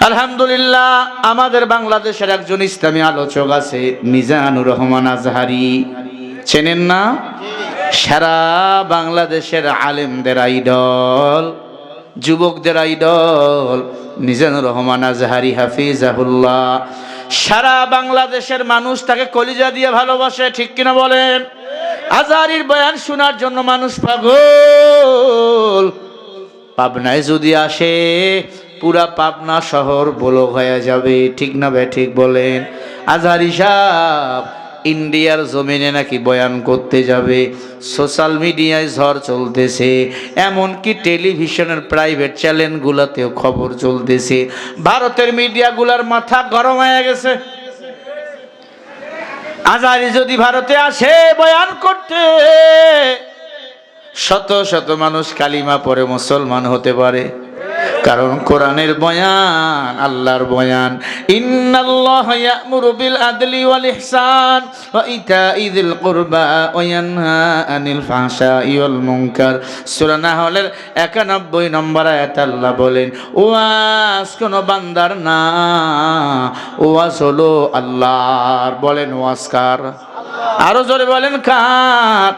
আলহামদুলিল্লাহ, আমাদের বাংলাদেশের একজন ইসলামী আলোচক আছে, মিজানুর রহমান আজহারি। চেনেন না? সারা বাংলাদেশের আলেমদের আইডল, যুবকদের আইডল মিজানুর রহমান আজহারি হাফিজাহুল্লাহ। সারা বাংলাদেশের মানুষ তাকে কলিজা দিয়ে ভালোবাসে, ঠিক কিনা বলেন? আজহারির বয়ান শোনার জন্য মানুষ পাগল। পাবনায় যদি আসে, পুরা পাবনা শহর বলক হয়ে যাবে, ঠিক না বে ঠিক বলেন? আজহারি সাহেব ইন্ডিয়ার জমিনে নাকি বয়ান করতে যাবে। সোশ্যাল মিডিয়ায় ঝড় চলতেছে, এমনকি টেলিভিশনের প্রাইভেট চ্যানেলগুলোতেও খবর চলতেছে। ভারতের মিডিয়াগুলোর মাথা গরম হয়ে গেছে। আজহারি যদি ভারতে আসে বয়ান করতে, শত শত মানুষ কালিমা পড়ে মুসলমান হতে পারে। কারণ কোরআনের বয়ান, আল্লাহর বয়ান। ইন্নাল্লাহা ইয়া'মুরু বিল আদলি ওয়াল ইহসান ওয়া ইতা'i যিল কুরবা ওয়া ইয়ানহা আনিল ফাহশাই ওয়াল মুনকার। সূরা নাহলের 91 নম্বর আয়াতে আল্লাহ বলেন, ওয়াজ কোন বান্দার না, ওয়াজ হলো আল্লাহর। বলেন ওয়াজ কার? আরো জোরে বলেন কার?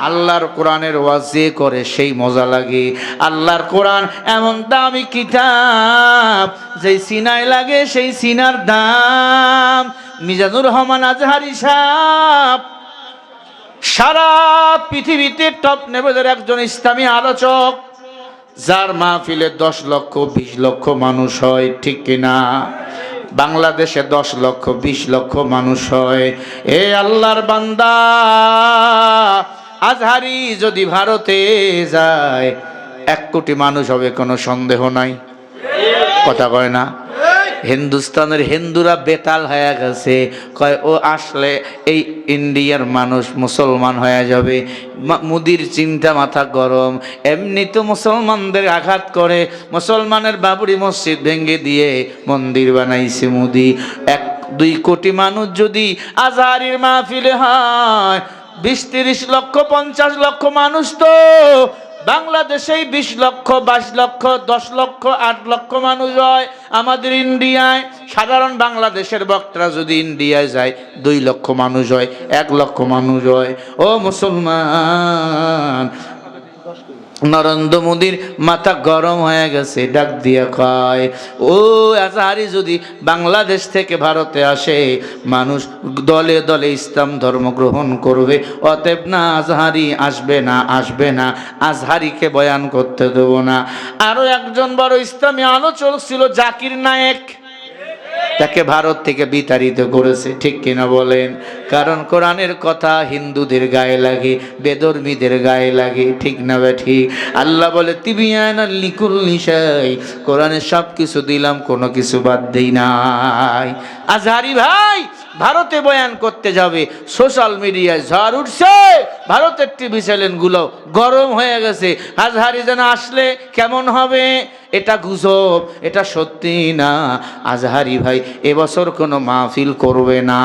আল্লাহর কোরআনের ওয়াজ যে করে সেই মজা লাগে। আল্লাহর কোরআন এমন দামি কিতাব, যেই সিনায় লাগে সেই সিনার দাম। মিজানুর রহমান আজহারি সাহেব সারা পৃথিবীতে টপ লেভেলের একজন ইসলামী আলোচক, যার মাহফিলে 10 লক্ষ 20 লক্ষ মানুষ হয়, ঠিক কিনা? বাংলাদেশে 10 লক্ষ 20 লক্ষ মানুষ হয়। এ আল্লাহর বান্দা, আজহারি যদি ভারতে যায় 1 কোটি মানুষ হবে, কোনো সন্দেহ নাই। কথা কয় না? হিন্দুস্তানের হিন্দুরা বেতাল হয়ে গেছে, কয় ও আসলে এই ইন্ডিয়ার মানুষ মুসলমান হয়ে যাবে। মুদির চিন্তা মাথা গরম। এমনি তো মুসলমানদের আঘাত করে, মুসলমানের বাবরি মসজিদ ভেঙে দিয়ে মন্দির বানাইছে মুদি। 1-2 কোটি মানুষ যদি আজহারির মাহফিলে হয়, 20-30 লক্ষ 50 লক্ষ মানুষ তো বাংলাদেশেই 20 লক্ষ 22 লক্ষ 10 লক্ষ 8 লক্ষ মানুষ হয়। আমাদের ইন্ডিয়ায় সাধারণ বাংলাদেশের বক্তারা যদি ইন্ডিয়ায় যায় 2 লক্ষ মানুষ হয়, 1 লক্ষ মানুষ হয়। ও মুসলমান, নরেন্দ্র মোদীর মাথা গরম হয়ে গেছে, ডাক দিয়া কয়, ও আজহারি যদি বাংলাদেশ থেকে ভারতে আসে, মানুষ দলে দলে ইসলাম ধর্ম গ্রহণ করবে। অতএব না, আজহারি আসবে না, আসবে না, আজহারিকে বয়ান করতে দেব না। আরো একজন বড় ইসলামী আলোচক ছিল জাকির নায়েক, তাকে ভারত থেকে বিতাড়িত করেছে, ঠিক কিনা বলেন? কারণ কোরআনের কথা হিন্দুদের গায়ে লাগে, বেদর্মীদের গায়ে লাগে, ঠিক না ঠিক? আল্লাহ বলে তিবিয়ানাল লিকুল্লি শাই, কোরআনে সব কিছু দিলাম, কোনো কিছু বাদ দেই নাই। আজহারি ভাই ভারতে বয়ান করতে যাবে, সোশ্যাল মিডিয়ায় ঝড় উঠছে, ভারতের টিভি চ্যানেলগুলো গরম হয়ে গেছে। আজহারি যেন আসলে কেমন হবে? এটা গুজব, এটা সত্যি না। আজহারি ভাই এবছর কোনো মাহফিল করবে না,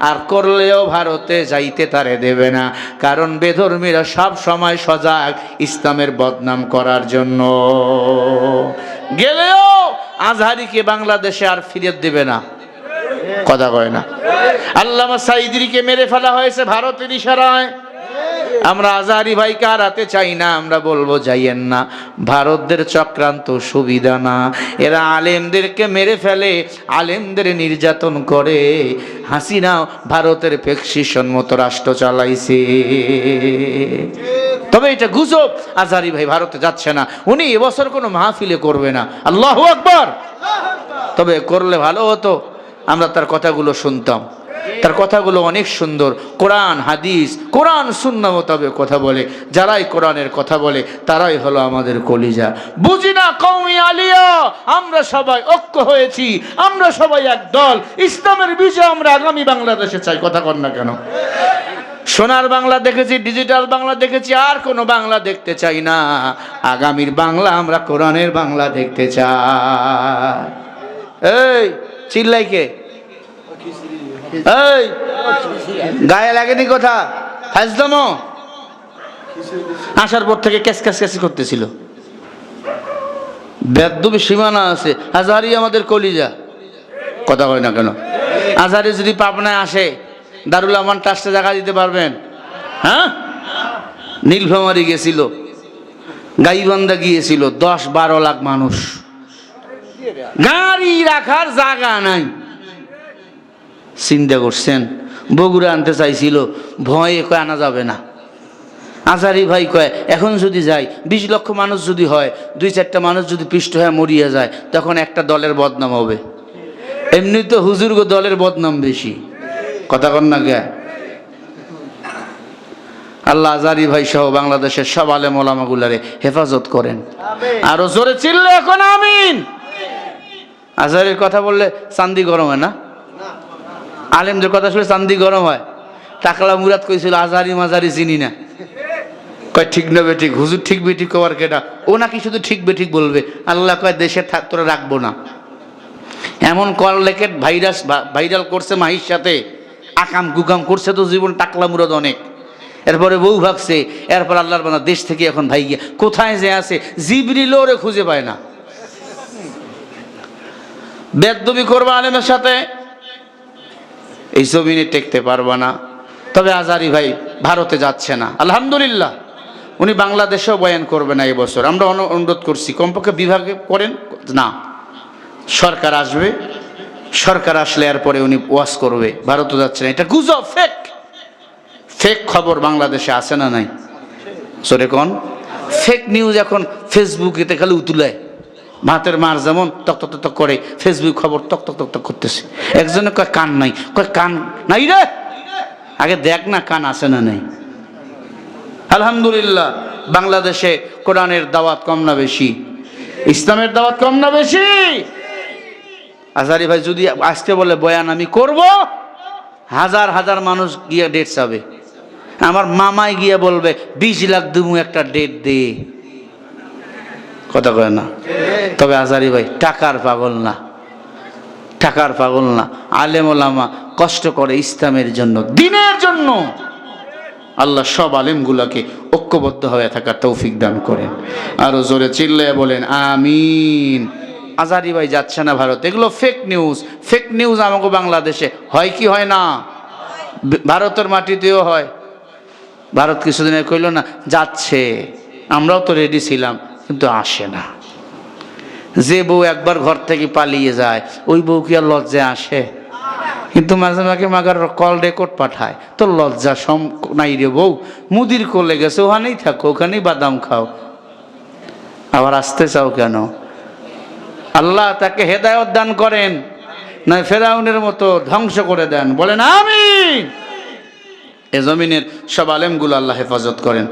আর করলেও ভারতে যাইতে তারে দেবে না। কারণ বেধর্মীরা সব সময় সজাগ ইসলামের বদনাম করার জন্য। গেলেও আজহারিকে বাংলাদেশে আর ফিরিয়ে দেবে না। কথা কয় না? আল্লামা সাইদিকে মেরে ফেলা হয়েছে ভারতের ইশারায়। আমরা আজহারি ভাইকে হারাতে চাই না, আমরা বলবো যাইয়েন না। ভারতদের চক্রান্ত সুবিধা না, এরা আলেমদেরকে মেরে ফেলে, আলেমদের নির্যাতন করে। হাসিনা ভারতের প্রেসক্রিপশন মতো রাষ্ট্র চালাইছে। তবে এটা গুজব, আজহারি ভাই ভারতে যাচ্ছে না, উনি এবছর কোনো মাহফিলে করবে না। আল্লাহু আকবার। তবে করলে ভালো হতো, আমরা তার কথাগুলো শুনতাম। তার কথাগুলো অনেক সুন্দর, কোরআন হাদিস, কোরআন সুন্নাহ মোতাবেক কথা বলে। যারাই কোরআনের কথা বলে তারাই হলো আমাদের কলিজা। বুঝি না কওমি আলিয়া, আমরা সবাই ঐক্য হয়েছি, আমরা সবাই এক দল। ইসলামের বিজয় আমরা আগামী বাংলাদেশে চাই। কথা কর না কেন? সোনার বাংলা দেখেছি, ডিজিটাল বাংলা দেখেছি, আর কোনো বাংলা দেখতে চাই না। আগামীর বাংলা আমরা কোরআনের বাংলা দেখতে চাই। এই চিল্লাই কে? এই গায়ে লাগেনি কথা? ফাজলামো আসার পর থেকে ক্যাস ক্যাস ক্যাস করতেছিল। বেদবি সীমানা আছে। আজহারি আমাদের কলিজা, কথা কয় না কেন? আজহারি যদি পাবনায় আসে দারুল আমান ট্রাস্টে জায়গা দিতে পারবেন? হ্যাঁ, নীলফামারী গেছিল, গাইবান্ধা গিয়েছিল, 10-12 লাখ মানুষ, গাড়ি রাখার জায়গা নাই। চিন্তা করছেন? বগুড়া আনতে চাইছিল, ভয়ে কয় আনা যাবে না। আজহারি ভাই কয় এখন যদি যাই 20 লক্ষ মানুষ যদি হয়, 2-4টা মানুষ যদি পিষ্ট হয়ে মরিয়া যায়, তখন একটা দলের বদনাম হবে। এমনি তো হুজুর গো দলের বদনাম বেশি, কথা কন না গে? আল্লাহ আজহারি ভাই সহ বাংলাদেশের সব আলেম ওলামাগুলারে হেফাজত করেন। আরো জোরে চিল্লে এখন আমিন। আজহারির কথা বললে চান্দি গরম হয় না? আলেমদের কথা শুনে চান্দি গরম হয়। টাকলা মুরাদ কইছিল আজহারি মাজারি চিনি না। কয় ঠিক না বেঠিক, হুজুর ঠিক বেঠিক কবার কেটা? ও নাকি শুধু ঠিক বেঠিক বলবে। আল্লাহ কয় দেশে থাক, তোরা রাখবো না। এমন কল লেকেট ভাইরাল করছে মাহির সাথে, আকাম গুকাম করছে তো জীবন টাকলা মুরাদ অনেক। এরপরে বউ ভাগছে, এরপর আল্লাহর বান্দা দেশ থেকে এখন ভাই গিয়া কোথায় যে আছে জিবরিল ওরে খুঁজে পায় না। বেদবি করবা আলেমের সাথে, এই জমিনে টেকতে পারবা না। তবে আজহারি ভাই ভারতে যাচ্ছে না, আলহামদুলিল্লাহ। উনি বাংলাদেশেও বয়ান করবে না এবছর। আমরা অনুরোধ করছি কমপক্ষে বিভাগে করেন না, সরকার আসবে, সরকার আসলে এরপরে উনি ওয়াজ করবে। ভারতে যাচ্ছে না, এটা গুজব, ফেক ফেক খবর বাংলাদেশে আছে না নাই? সরে কোন ফেক নিউজ এখন ফেসবুকেতে খালি উতুলায়। ভাতের মার যেমন তক তক তক করে, ফেসবুক খবর তক তক তক তক করতেছে। একজনে কয় কান নাই, কয় কান নাই রে, আগে দেখ না কান আছে না নাই। আলহামদুলিল্লাহ বাংলাদেশে কোরআনের দাওয়াত কম না বেশি? ইসলামের দাওয়াত কম না বেশি? আজহারি ভাই যদি আজকে বলে বয়ান আমি করব, হাজার হাজার মানুষ গিয়া ডেট চাবে। আমার মামাই গিয়া বলবে 20 লাখ দিমু, একটা ডেট দে, কথা কয় না? তবে আজহারি ভাই টাকার পাগল না, টাকার পাগল না। আলেম ওলামা কষ্ট করে ইসলামের জন্য, দ্বীনের জন্য। আল্লাহ সব আলেমগুলাকে ঐক্যবদ্ধ হয়ে থাকার তৌফিক দান করেন। আরো জোরে চিল্লায় বলেন আমিন। আজহারি ভাই যাচ্ছে না ভারত, এগুলো ফেক নিউজ। ফেক নিউজ আমাকে বাংলাদেশে হয় কি হয় না? ভারতের মাটিতেও হয়। ভারত কিছুদিন আগে কইল না যাচ্ছে, আমরাও তো রেডি ছিলাম, কিন্তু আসে না। যে বউ একবার ঘর থেকে পালিয়ে যায়, ওই বউ কি আর লজ্জায় আসে? কিন্তু মাঝে মাঝে মাগার কল রেকর্ড পাঠায়, তো লজ্জা সম নাই রে বউ, মুদির কোলে গেছে, ওখানেই থাকো, ওখানেই বাদাম খাও, আবার আসতে চাও কেন? আল্লাহ তাকে হেদায়েত দান করেন, না ফেরাউনের মতো ধ্বংস করে দেন। বলেন আমিন। এ জমিনের সব আলেমগুলো আল্লাহ হেফাজত করেন।